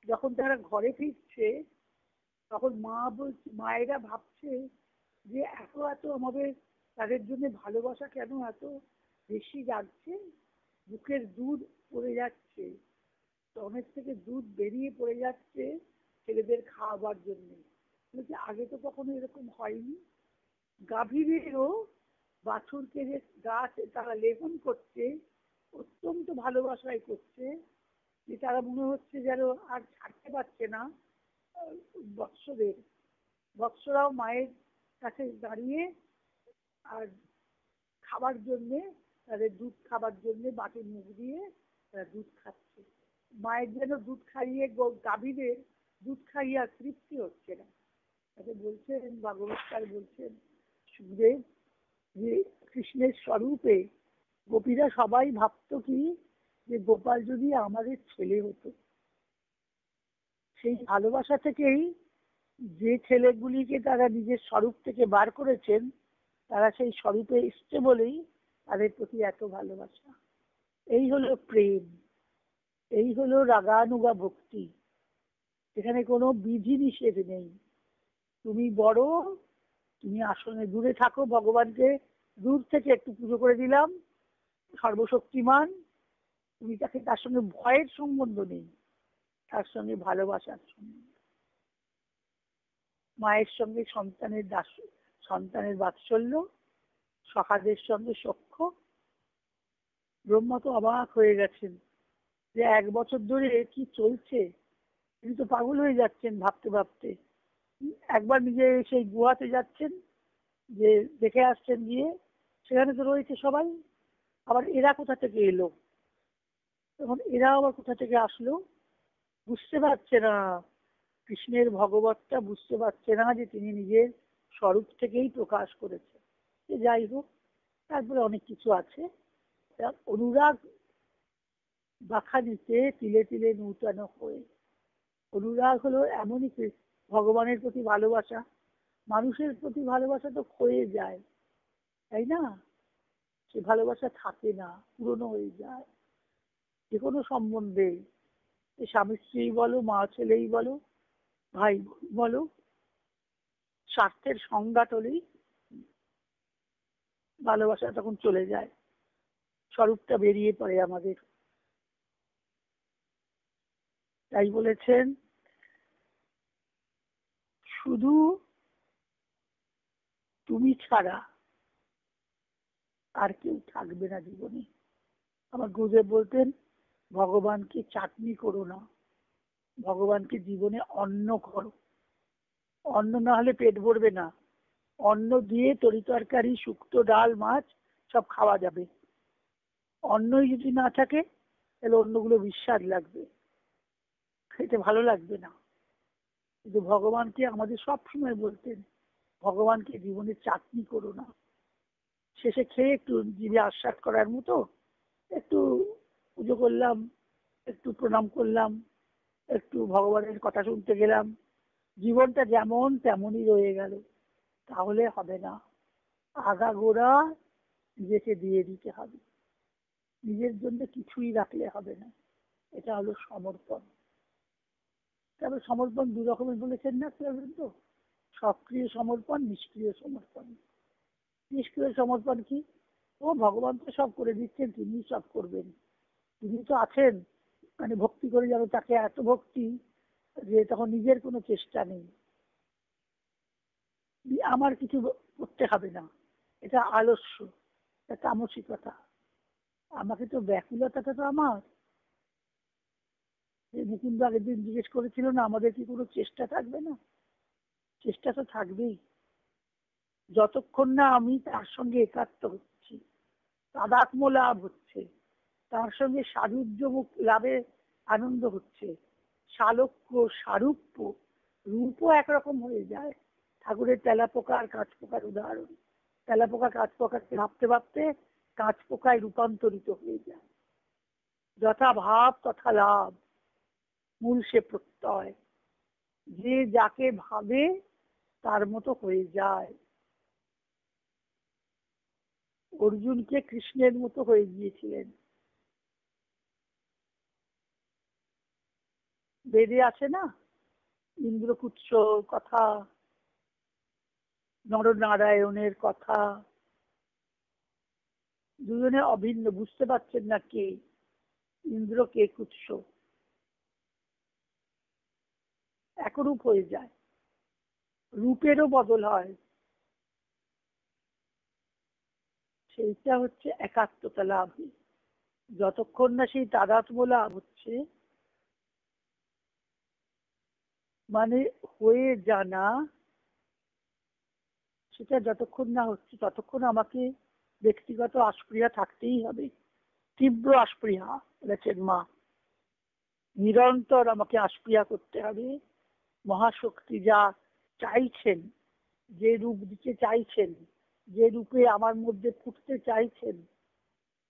যখন তারা ঘরে ফিরছে তখন মায়েরা ভাবছে যে এত এত আমাদের তাদের জন্য ভালোবাসা কেন এত বেশি যাচ্ছে, বুকের দুধ পড়ে যাচ্ছে, স্তনের থেকে দুধ বেরিয়ে পড়ে যাচ্ছে ছেলেদের খাওয়াবার জন্য। বলছে আগে তো কখনো এরকম হয়নি। গাভীদেরও বাছুরকে যে গাছ তারা লেপন করছে, অত্যন্ত ভালোবাসায় করছে, যে তারা মনে হচ্ছে যেন আর ছাড়তে পারছে না বৎসদের। বৎসরাও মায়ের কাছে দাঁড়িয়ে আর খাবার জন্যে, তাদের দুধ খাবার জন্যে বাটির মুখ দিয়ে তারা দুধ খাচ্ছে। মায়ের যেন দুধ খাইয়ে, গাভীদের দুধ খাইয়ে আর তৃপ্তি হচ্ছে না। তাকে বলছেন ভাগবতকার, বলছেন সুখদেব, যে কৃষ্ণের স্বরূপে গোপীরা সবাই ভাবতো কি, যে গোপাল যদি আমাদের ছেলে হতো। সেই ভালোবাসা থেকেই যে ছেলেগুলিকে তারা নিজের স্বরূপ থেকে বার করেছেন, তারা সেই স্বরূপে এসছে বলেই তাদের প্রতি এত ভালোবাসা। এই হলো প্রেম, এই হলো রাগানুগা ভক্তি, এখানে কোনো বিধি নিষেধ নেই। তুমি বড়, তুমি আসনে দূরে থাকো, ভগবানকে দূর থেকে একটু পুজো করে দিলাম, সর্বশক্তিমান, তুমি তাকে, তার সঙ্গে ভয়ের সম্বন্ধ নেই, তার সঙ্গে ভালোবাসার সম্বন্ধ। মায়ের সঙ্গে সন্তানের সন্তানের বাৎসল্য, সখাদের সঙ্গে সখ্য। ব্রহ্মা তো অবাক হয়ে গেছেন যে 1 বছর ধরে কি চলছে, তিনি তো পাগল হয়ে যাচ্ছেন ভাবতে ভাবতে। একবার নিজে সেই গুহাতে যাচ্ছেন, যে দেখে আসছেন, গিয়ে সেখানে তো রয়েছে সবাই, আবার এরা কোথা থেকে এলো, তখন এরা আবার কোথা থেকে আসলো, বুঝতে পারছে না। কৃষ্ণের ভগবতটা বুঝতে পারছে না যে তিনি নিজের স্বরূপ থেকেই প্রকাশ করেছে। যাই হোক, তারপরে অনেক কিছু আছে। অনুরাগ বাখানিতে তিলে তিলে নূতন হয়ে, অনুরাগ হলো এমনই ভগবানের প্রতি ভালোবাসা। মানুষের প্রতি ভালোবাসা তো ক্ষয়ে যায়, তাই না? সে ভালোবাসা থাকে না, পুরনো হয়ে যায়। যে কোনো সম্বন্ধে, স্বামী স্ত্রী বলো, মা ছেলেই বলো, ভাই বলো, স্বার্থের সংঘাত হলেই ভালোবাসা তখন চলে যায়, স্বরূপটা বেরিয়ে পড়ে আমাদের। তাই বলেছেন শুধু তুমি ছাড়া আর কেউ থাকবে না জীবনে। আমার গুরুদেব বলতেন, ভগবানকে চাটনি করো না, ভগবানকে জীবনে অন্ন করো। অন্ন না হলে পেট ভরবে না। অন্ন দিয়ে তরি তরকারি, শুক্তো, ডাল, মাছ সব খাওয়া যাবে। অন্নই যদি না থাকে তাহলে অন্যগুলো বিস্বাদ লাগবে, খেতে ভালো লাগবে না। কিন্তু ভগবানকে আমাদের সব সময় বলতেন, ভগবানকে জীবনে চাটনি করো না। শেষে খেয়ে একটু জিভে আস্বাদ করার মতো একটু পুজো করলাম, একটু প্রণাম করলাম, একটু ভগবানের কথা শুনতে গেলাম, জীবনটা যেমন তেমনই রয়ে গেল, তাহলে হবে না। আগাগোড়া নিজেকে দিয়ে দিতে হবে, নিজের জন্য কিছুই রাখলে হবে না। এটা হলো সমর্পণ। তবে সমর্পণ দু রকমের বলেছেন না তো, সক্রিয় সমর্পণ, নিষ্ক্রিয় সমর্পণ। নিষ্ক্রিয় সমর্পণ কি? ও ভগবান তো সব করে দিচ্ছেন, তিনি সব করবেন, তিনি তো আছেন, মানে ভক্তি করে যাবে তাকে এত ভক্তি যে তখন নিজের কোনো চেষ্টা নেই, আমার কিছু করতে হবে না। এটা আলস্য, এটা তামসিকতা। আমাকে তো ব্যাকুলতাটা তো আমার, মুকুন্দ আগের দিন জিজ্ঞেস করেছিল না, আমাদের কি কোনো চেষ্টা থাকবে না? চেষ্টা তো থাকবেই। যতক্ষণ না আমি তার সঙ্গে একাত্ম হচ্ছি, তাদাত্ম লাভ হচ্ছে, তার সঙ্গে সাযুজ্য লাভে আনন্দ হচ্ছে, শালক্য, সারূপ্য, রূপও একরকম হয়ে যায়। ঠাকুরের তেলাপোকা আর কাঁচ পোকার উদাহরণ। তেলাপোকা কাঁচ পোকাকে ভাবতে ভাবতে কাঁচ পোকায় রূপান্তরিত হয়ে যায়। যথা ভাব তথা লাভ, মূল সে প্রত্যয়। যে যাকে ভাবে তার মতো হয়ে যায়। অর্জুনকে কৃষ্ণের মতো হয়ে গিয়েছিলেন। বেদে আছে না, ইন্দ্রপুচ্ছ কথা, নরনারায়ণের কথা, দুজনে অভিন্ন, বুঝতে পারছেন না কে ইন্দ্র কে কুৎস, একরূপ হয়ে যায়, রূপেরও বদল হয়। সেইটা হচ্ছে একাত্মতা লাভ। যতক্ষণ না সেই তাদাত্ম্য লাভ হচ্ছে, মানে হয়ে জানা, সেটা যতক্ষণ না হচ্ছে ততক্ষণ আমাকে ব্যক্তিগত আস্পৃহা থাকতেই হবে। তীব্র আস্পৃহা বলেছেন মা, নিরন্তর আমাকে আস্পৃহা করতে হবে। মহাশক্তি যা চাইছেন, যে রূপ দিতে চাইছেন, যে রূপে আমার মধ্যে ফুটতে চাইছেন,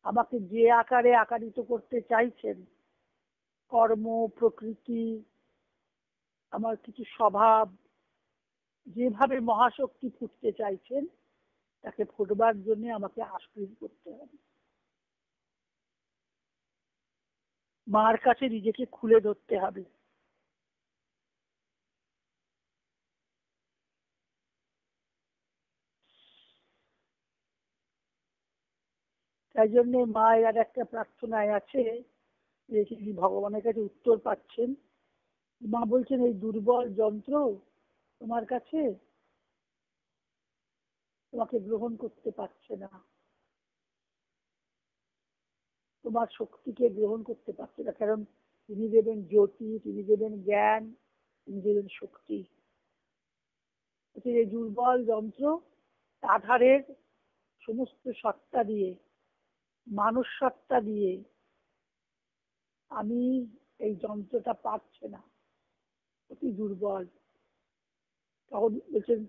আমাকে যে আকারে আকারিত করতে চাইছেন, কর্ম, প্রকৃতি, আমার কিছু স্বভাব, যেভাবে মহাশক্তি ফুটতে চাইছেন, তাকে ফুটবার জন্য আমাকে আস্পৃহ করতে হবে। মার কাছে নিজেকে খুলে ধরতে হবে। তাই জন্যে মায়ের আর একটা প্রার্থনায় আছে যে তিনি ভগবানের কাছে উত্তর পাচ্ছেন। মা বলছেন, এই দুর্বল যন্ত্র তোমার কাছে, তোমাকে গ্রহণ করতে পারছে না, তোমার শক্তিকে গ্রহণ করতে পারছে না। কারণ তিনি দেবেন জ্যোতি, তিনি দেবেন জ্ঞান, তিনি দেবেন শক্তি। এই দুর্বল যন্ত্র আধারের সমস্ত সত্তা দিয়ে, মানুষ সত্তা দিয়ে আমি এই যন্ত্রটা পারছে না, অতি দুর্বল। তখন বলছেন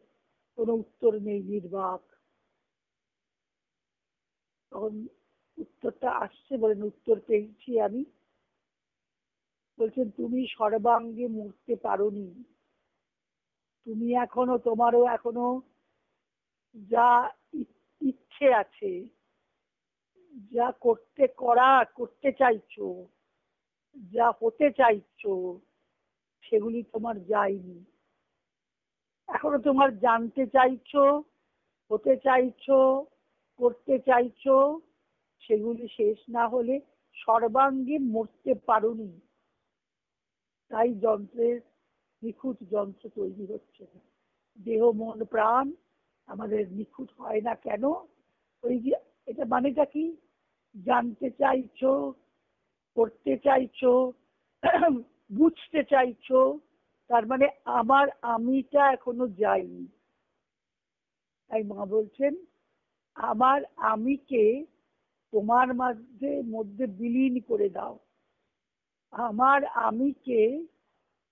কোনো উত্তর নেই, নির্বাক। তখন উত্তরটা আসছে, বলেন উত্তর পেয়েছি আমি। বলছেন তুমি সর্বাঙ্গে মরতে পারোনি, তুমি এখনো, তোমারও এখনো যা ইচ্ছে আছে, যা করতে চাইছো, যা হতে চাইছো সেগুলি তোমার যায়নি, এখনো তোমার জানতে চাইছো, হতে চাইছো, করতে চাইছো, সেগুলি শেষ না হলে সর্বাঙ্গীন মরতে পারোনি। তাই যন্ত্রের নিখুঁত যন্ত্র তৈরি হচ্ছে না। দেহ মন প্রাণ আমাদের নিখুঁত হয় না কেন? ওই যে এটা মানেটা কি? জানতে চাইছো, করতে চাইছো, বুঝতে চাইছো, তার মানে আমার আমিটা এখনো যায়নি। তাই মা বলছেন আমার আমিকে তোমার মধ্যে বিলীন করে দাও, আমার আমিকে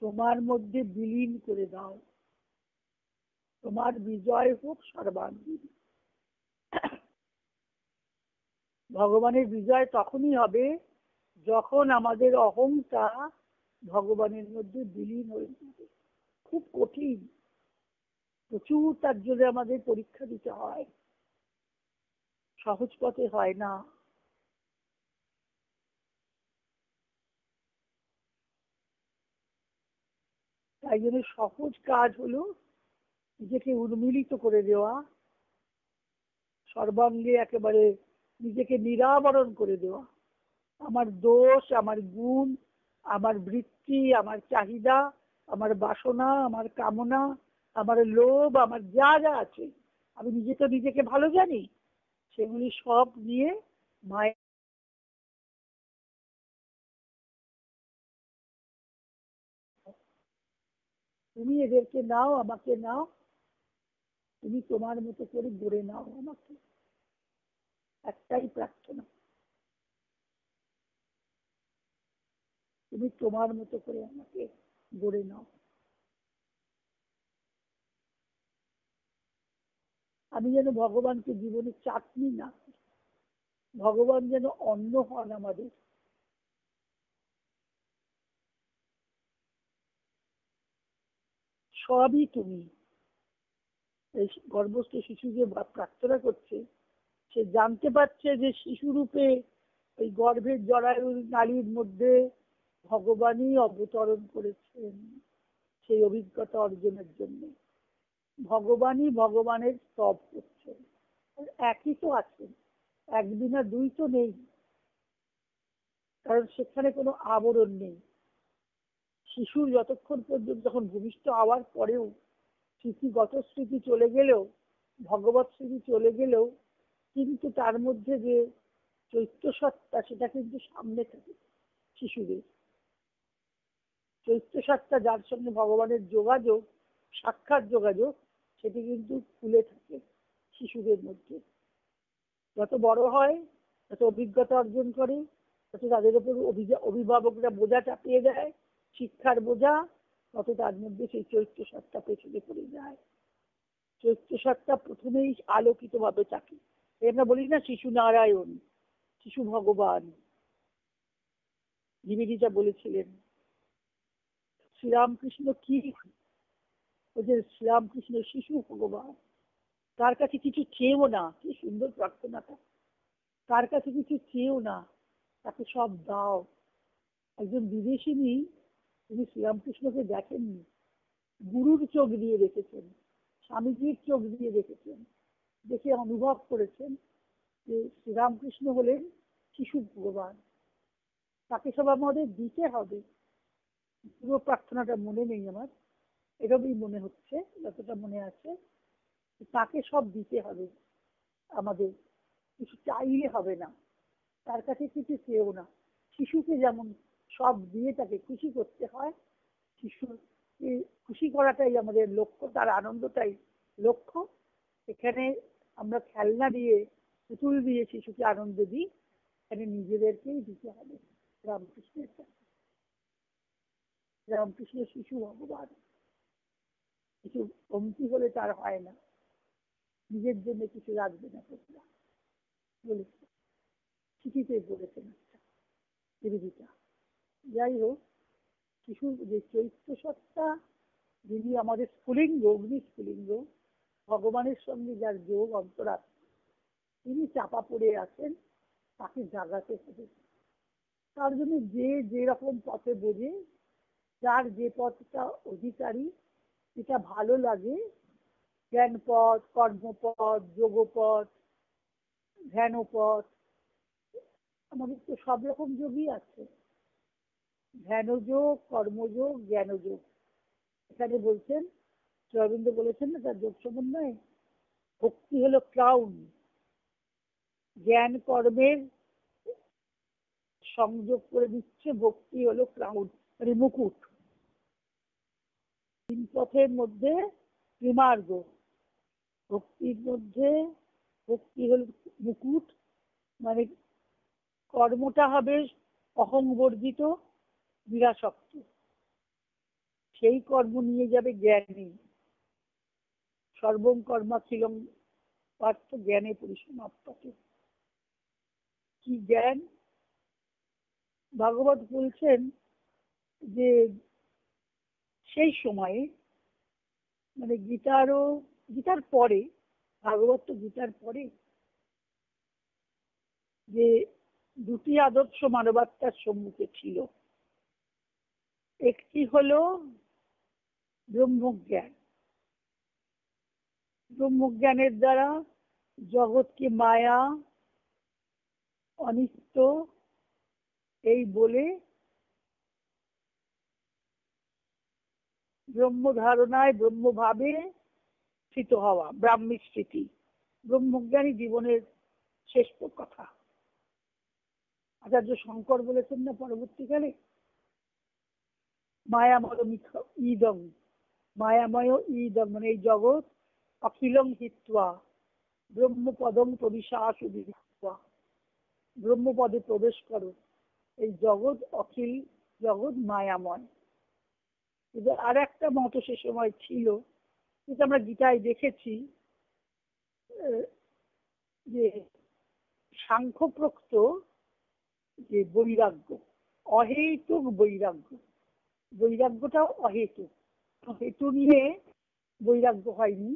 তোমার মধ্যে বিলীন করে দাও, তোমার বিজয় হোক সর্বাঙ্গীন। ভগবানের বিজয় তখনই হবে যখন আমাদের অহংটা ভগবানের মধ্যে বিলীন হয়ে যাবে। খুব কঠিন, প্রচুর তার জন্য আমাদের পরীক্ষা দিতে হয়, সহজ পথে হয় না। তাই জন্য সহজ কাজ হলো নিজেকে উন্মিলিত করে দেওয়া, সর্বাঙ্গে একেবারে নিজেকে নিরাবরণ করে দেওয়া। আমার দোষ, আমার গুণ, আমার বৃত্তি, আমার চাহিদা, আমার বাসনা, আমার কামনা, আমার লোভ, আমার যা যা আছে, আমি নিজে তো নিজেকে ভালো জানি, সেগুলি সব নিয়ে মায়ের তুমি এদেরকে নাও, আমাকে নাও, তুমি তোমার মতো করে গড়ে নাও আমাকে। একটাই প্রার্থনা, তুমি তোমার মতো করে আমাকে গড়ে নাও। আমি যেন ভগবানকে জীবনে চাটনি না, ভগবান যেন অন্ন হন আমাদের। সবই তুমি। এই গর্ভস্থ শিশু যে প্রার্থনা করছে, সে জানতে পারছে যে শিশুরূপে ওই গর্ভের জরায়ুর নালীর মধ্যে ভগবানই অবতরণ করেছেন সেই অভিজ্ঞতা অর্জনের জন্য। ভগবানই ভগবানের স্তব করছেন, একই তো আছেন, একদিন আর দুই তো নেই, কারণ সেখানে কোনো আবরণ নেই। শিশুর যতক্ষণ পর্যন্ত, যখন ভূমিষ্ঠ হওয়ার পরেও স্মৃতিগত স্মৃতি চলে গেলেও, ভগবত স্মৃতি চলে গেলেও, কিন্তু তার মধ্যে যে চৈত্য সত্তা সেটা কিন্তু সামনে থাকে শিশুদের। চৈত্য সত্তা যার সঙ্গে ভগবানের যোগাযোগ, সাক্ষাৎ যোগাযোগ, সেটি কিন্তু ফুলে থাকে শিশুদের মধ্যে। যত বড় হয়, তত অভিজ্ঞতা অর্জন করে, তত তাদের উপর অভিভাবকরা বোঝা চাপিয়ে দেয়, শিক্ষার বোঝা, তত তার মধ্যে সেই চৈত্য সত্তা পেছনে পড়ে যায়। চৈত্য সত্তা প্রথমেই আলোকিত ভাবে থাকে। আমরা বলি না শিশু নারায়ণ, শিশু ভগবান। নিবেদিতা বলেছিলেন শ্রীরামকৃষ্ণ কি, ওই যে শ্রীরামকৃষ্ণ শিশু ভগবান, তার কাছে কিছু চেয়েও না। কি সুন্দর প্রার্থনাটা! তার কাছে কিছু চেয়েও না, তাকে সব দাও। একজন বিদেশিনী, তিনি শ্রীরামকৃষ্ণকে দেখেননি, গুরুর চোখ দিয়ে দেখেছেন, স্বামীজির চোখ দিয়ে দেখেছেন, দেখে অনুভব করেছেন যে শ্রীরামকৃষ্ণ হলেন শিশু ভগবান, তাকে সব আমাদের দিতে হবে। পুরো প্রার্থনাটা মনে নেই আমার, এভাবেই মনে হচ্ছে, যতটা মনে আছে, তাকে সব দিতে হবে আমাদের, কিছু চাইলে হবে না, তার কাছে কিছু চেয়েও না। শিশুকে যেমন সব দিয়ে তাকে খুশি করতে হয়, শিশুকে খুশি করাটাই আমাদের লক্ষ্য, তার আনন্দটাই লক্ষ্য। এখানে আমরা খেলনা দিয়ে, পুতুল দিয়ে শিশুকে আনন্দ দিই, এখানে নিজেদেরকেই দিতে হবে রামকৃষ্ণের কাছে। রামকৃষ্ণ শিশু ভগবান, কিছু কমতি হলে তার হয় না, নিজের জন্য কিছু রাখবে না তোমরা বলেছে, চিঠিতে বলেছেন একটা নিবেদিতা। যাই হোক, শিশুর যে চৈত্য সত্তা, যিনি আমাদের স্ফুলিঙ্গ, অগ্নি স্ফুলিঙ্গ, ভগবানের সঙ্গে যার যোগ অন্তরাত্মা, তিনি চাপা পড়ে আছেন, তাকে জাগাতে হবে। তার জন্য যে যেরকম পথে বোঝে, যার যে পথটা অধিকারী, যেটা ভালো লাগে, জ্ঞান পথ, কর্মপথ, যোগপথ, ধ্যানপথ, আমাদের তো সব রকম যোগই আছে, ধ্যানযোগ, কর্মযোগ, জ্ঞানযোগ। এখানে বলছেন, শ্রী অরবিন্দ বলেছেন না তার যোগ সমন্বয়ে, ভক্তি হলো ক্রাউন, জ্ঞান কর্মের সংযোগ করে দিচ্ছে, ভক্তি হলো ক্রাউন, মানে মুকুট। তিন পথের মধ্যে ত্রিমার্গ, ভক্তির মধ্যে, ভক্তি হল মুকুট, মানে কর্মটা হবে অহংবর্জিত, নিরাসক্ত, সেই কর্ম নিয়ে যাবে জ্ঞানী। সর্বং কর্মাখিলং পার্থ জ্ঞানে পরিসমাপ্যতে। কি জ্ঞান? ভাগবত বলছেন যে সেই সময়ে, মানে গীতার পরে, ভাগবত তো গীতার পরে, যে দুটি আদর্শ মানবাত্মার সম্মুখে ছিল। একটি হলো ব্রহ্মজ্ঞান, ব্রহ্মজ্ঞানের দ্বারা জগৎকে মায়া, অনিত্য এই বলে ব্রহ্ম ধারণায়, ব্রহ্মভাবে স্থিত হওয়া, ব্রাহ্মী স্থিতি, ব্রহ্মজ্ঞানী জীবনের শেষ কথা। আচার্য শঙ্কর বলেছেন না পরবর্তীকালে, মায়াময় ইদং, মায়াময় ইদং, মানে এই জগৎ অখিলং হিত্বা ব্রহ্মপদং প্রবিশাসু বিদিত্বা, ব্রহ্মপদে প্রবেশ করো, এই জগৎ অখিল, জগৎ মায়াময়। কিন্তু আর একটা মত সে সময় ছিল, যেটা আমরা গীতায় দেখেছি, যে সাংখ্যপ্রোক্ত যে বৈরাগ্য, অহেতুক বৈরাগ্য, বৈরাগ্যটাও অহেতুক, হেতু নিয়ে বৈরাগ্য হয়নি,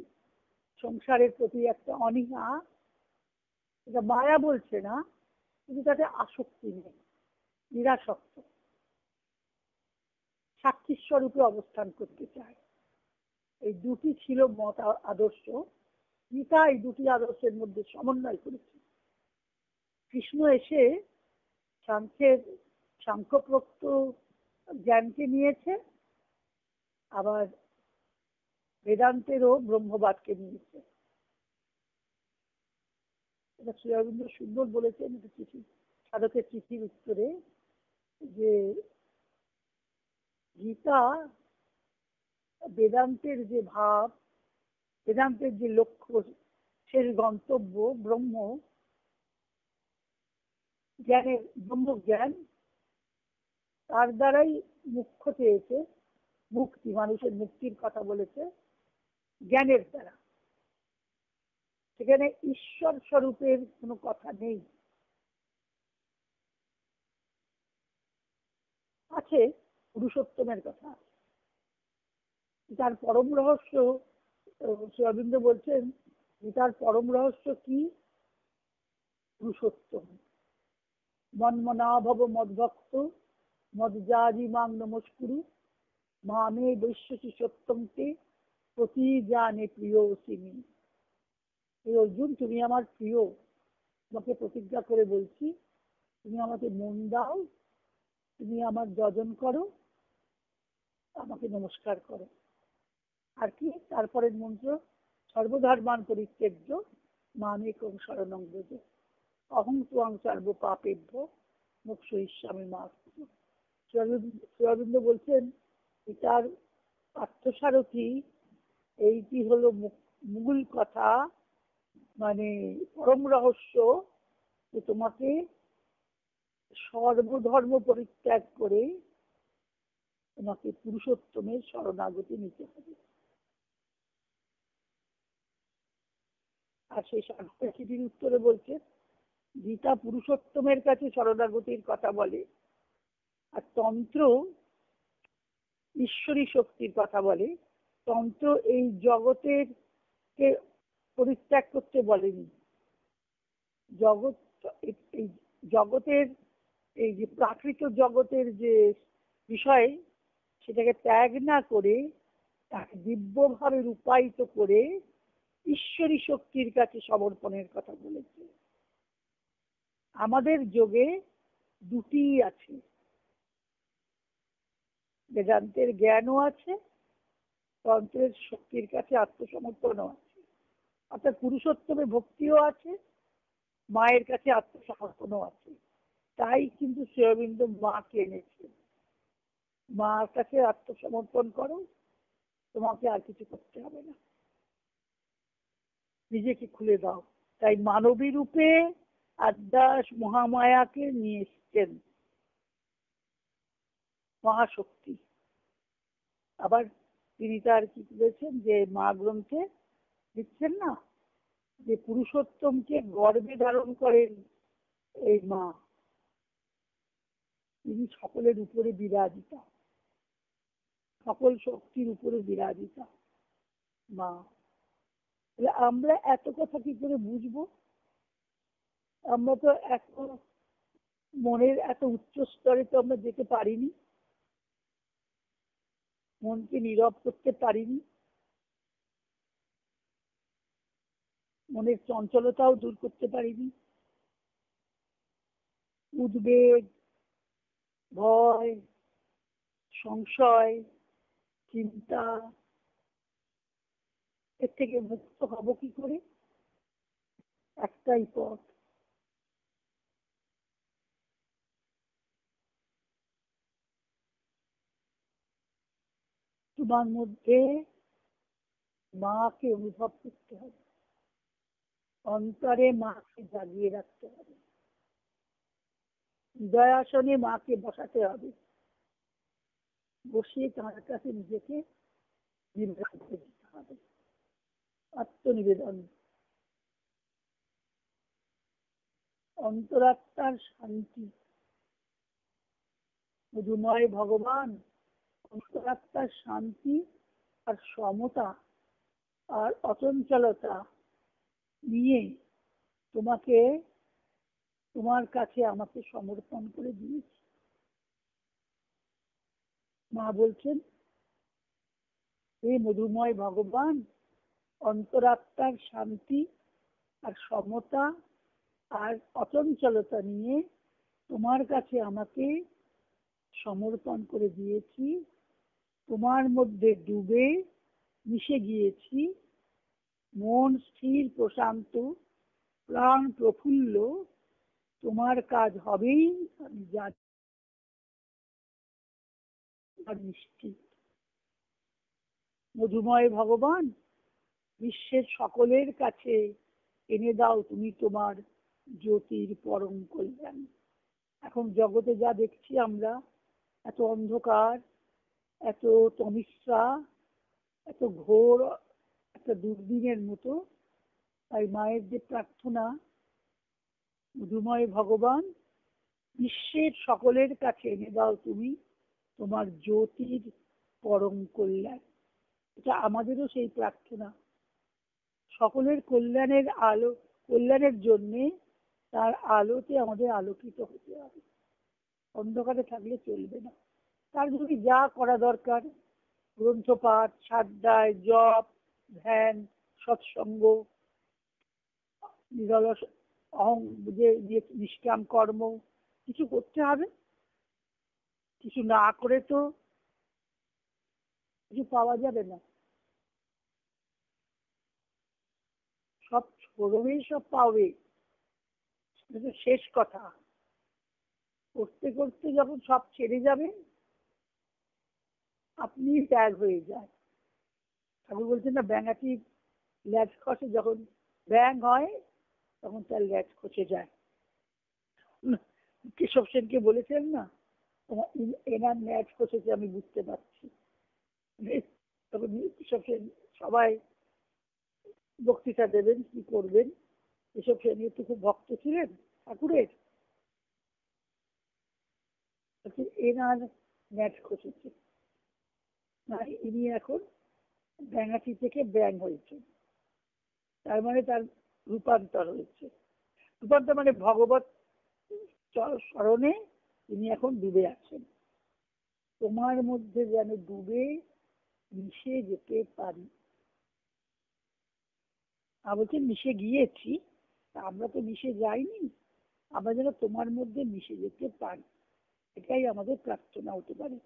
সংসারের প্রতি একটা অনীহা, এটা মায়া বলছে না, কিন্তু তাতে আসক্তি নেই, নিরাসক্ত, সাক্ষী স্বরূপে অবস্থান করতে চায়। এই দুটি ছিল মত আদর্শ। গীতা এই দুটি আদর্শের মধ্যে সমন্বয় করেছে। কৃষ্ণ এসে সাংখ্যপ্রোক্ত জ্ঞানকে নিয়েছে, আবার বেদান্তেরও ব্রহ্মবাদকে নিয়েছে। এটা শ্রী অরবিন্দ সুন্দর বলেছেন, এটা চিঠি, সাধকের চিঠির উত্তরে, যে গীতা বেদান্তের যে ভাব, বেদান্তের যে লক্ষ্য, শেষ গন্তব্য ব্রহ্ম জ্ঞানের, ব্রহ্মজ্ঞান, তার দ্বারাই মুখ্য চেয়েছে, মুক্তি, মানুষের মুক্তির কথা বলেছে জ্ঞানের দ্বারা। সেখানে ঈশ্বর স্বরূপের কোনো কথা নেই, আছে পুরুষোত্তমের কথা। তার পরম রহস্য, শ্রী অরবিন্দ বলছেন, তার পরম রহস্য কি? পুরুষোত্তম। মন্মনা ভব মদ্ভক্ত মজ্জাজি মাং নমস্কুরু মামে বৈশ্যসি সত্যম তে প্রতি জানে প্রিয় সিমি। এই অর্জুন, তুমি আমার প্রিয়, তোমাকে প্রতিজ্ঞা করে বলছি, তুমি আমাকে মন দাও, তুমি আমার যজন করো, আমাকে নমস্কার করো। আর কি তারপরের মন্ত্র? সর্বধর্মান পরিত্যজ্য মামেকং শরণং ব্রজ অহং ত্বং সর্ব পাপেভ্য মোক্ষয়িষ্যামি মা। শ্রী অরবিন্দ বলছেন, এটার পার্থসারথী, এইটি হলো মূল কথা, মানে পরম রহস্য, যে তোমাকে সর্বধর্ম পরিত্যাগ করে তোমাকে পুরুষোত্তমের শরণাগতি নিতে হবে। আর সেই সাংখ্যের চিঠির উত্তরে বলছে, গীতা পুরুষোত্তমের কাছে শরণাগতির কথা বলে, আর তন্ত্র ঈশ্বরী শক্তির কথা বলে। তন্ত্র এই জগতের কে পরিত্যাগ করতে বলেনি, জগৎ, এই জগতের এই যে প্রাকৃত জগতের যে বিষয়, সেটাকে ত্যাগ না করে তাকে দিব্যভাবে রূপায়িত করে ঈশ্বরী শক্তির কাছে সমর্পণের কথা বলেছে। আমাদের যোগে দুটি আছে, বেদান্তের জ্ঞানও আছে, তন্ত্রের শক্তির কাছে আত্মসমর্পণও আছে, অর্থাৎ পুরুষোত্তমে ভক্তিও আছে, মায়ের কাছে আত্মসমর্পণও আছে। তাই কিন্তু শ্রী অরবিন্দ মাকে এনেছেন, মার কাছে আত্মসমর্পণ করো, তোমাকে আর কিছু করতে হবে না, নিজেকে খুলে দাও। তাই মানবী রূপে আদ্যাস মহামায়াকে নিয়ে এসছেন মহাশক্তি। আবার তিনি তার কি বলেছেন, যে মা গ্রন্থে দিচ্ছেন না, যে পুরুষোত্তমকে গর্ভে ধারণ করেন এই মা, তিনি সকলের উপরে বিরাজিতা, সকল শক্তির উপরে বিরাজিতা মা। আমরা এত কথা কি করে বুঝবো? আমরা তো এত মনের এত উচ্চ স্তরে তো আমরা যেতে পারিনি, মনকে নীরব করতে পারিনি, মনের চঞ্চলতাও দূর করতে পারিনি, উদ্বেগ, ভয়, সংশয়, চিন্তা, এর থেকে মুক্ত হব কি করে? একটাই পথ, তোমার মধ্যে মাকে অনুভব করতে হবে, অন্তরে মাকে জাগিয়ে রাখতে হবে, হৃদয়াসনে মাকে বসাতে হবে, বসিয়ে তার কাছে নিজেকে নিবেদন করে দিতে হবে, আত্মনিবেদন। অন্তরাত্মার শান্তি, মধুময় ভগবান অন্তরাত্মার শান্তি আর সমতা আর অচঞ্চলতা নিয়ে তোমাকে, তোমার কাছে আমাকে সমর্পণ করে দিয়েছি। মা বলছেন, হে মধুময় ভগবান, অন্তরাত্মার শান্তি আর সমতা আর অচঞ্চলতা নিয়ে তোমার কাছে আমাকে সমর্পণ করে দিয়েছি, তোমার মধ্যে ডুবে মিশে গিয়েছি, মন স্থির প্রশান্ত, প্রাণ প্রফুল্ল, তোমার কাজ হবেই আমি জানি নিশ্চিত। মধুময় ভগবান, বিশ্বের সকলের কাছে এনে দাও তুমি তোমার জ্যোতির পরম কল্যাণ। এখন জগতে যা দেখছি আমরা, এত অন্ধকার, এত তমিশ্রা, এত ঘোর একটা দুর্দিনের মতো, তাই মায়ের যে প্রার্থনা, মধুময় ভগবান, বিশ্বের সকলের কাছে এনে দাও তুমি তোমার জ্যোতির পরম কল্যাণ। এটা আমাদেরও সেই প্রার্থনা, সকলের কল্যাণের আলো, কল্যাণের জন্যে তার আলোতে আমাদের আলোকিত হতে হবে, অন্ধকারে থাকলে চলবে না। তার যদি যা করা দরকার, গ্রন্থপাঠ, সাধ্যায়, জপ, ধ্যান, সৎসঙ্গ, নিরলস অহং যে নিষ্কাম কর্ম, কিছু করতে হবে। কিছু না করে তো কিছু পাওয়া যাবে না, সব করবেই সব পাবে, সেটা শেষ কথা। করতে করতে যখন সব ছেড়ে যাবে, আপনি ত্যাগ হয়ে যায়। ঠাকুর বলছেন না, ব্যাঙাটি ল্যাজ খসে, যখন ব্যাঙ হয় তখন তার ল্যাজ খসে যায়। কেশব সেনকে বলেছেন না, এনার ল্যাজ খসেছে আমি বুঝতে পারছি। তখন কেশব সেন সবাই বক্তৃতা দেবেন, কি করবেন। কেশব সেন তো খুব ভক্ত ছিলেন ঠাকুরের, এনার ল্যাজ খসেছে, ইনি এখন ব্যাঙাটি থেকে ব্যাঙ হয়েছে, তার মানে তার রূপান্তর হয়েছে। রূপান্তর মানে ভগবত স্মরণে তিনি এখন ডুবে আছেন, তোমার মধ্যে যেন ডুবে মিশে যেতে পারি। বলছেন মিশে গিয়েছি, আমরা তো মিশে যাইনি, আমরা যেন তোমার মধ্যে মিশে যেতে পারি, এটাই আমাদের প্রার্থনা হতে পারে।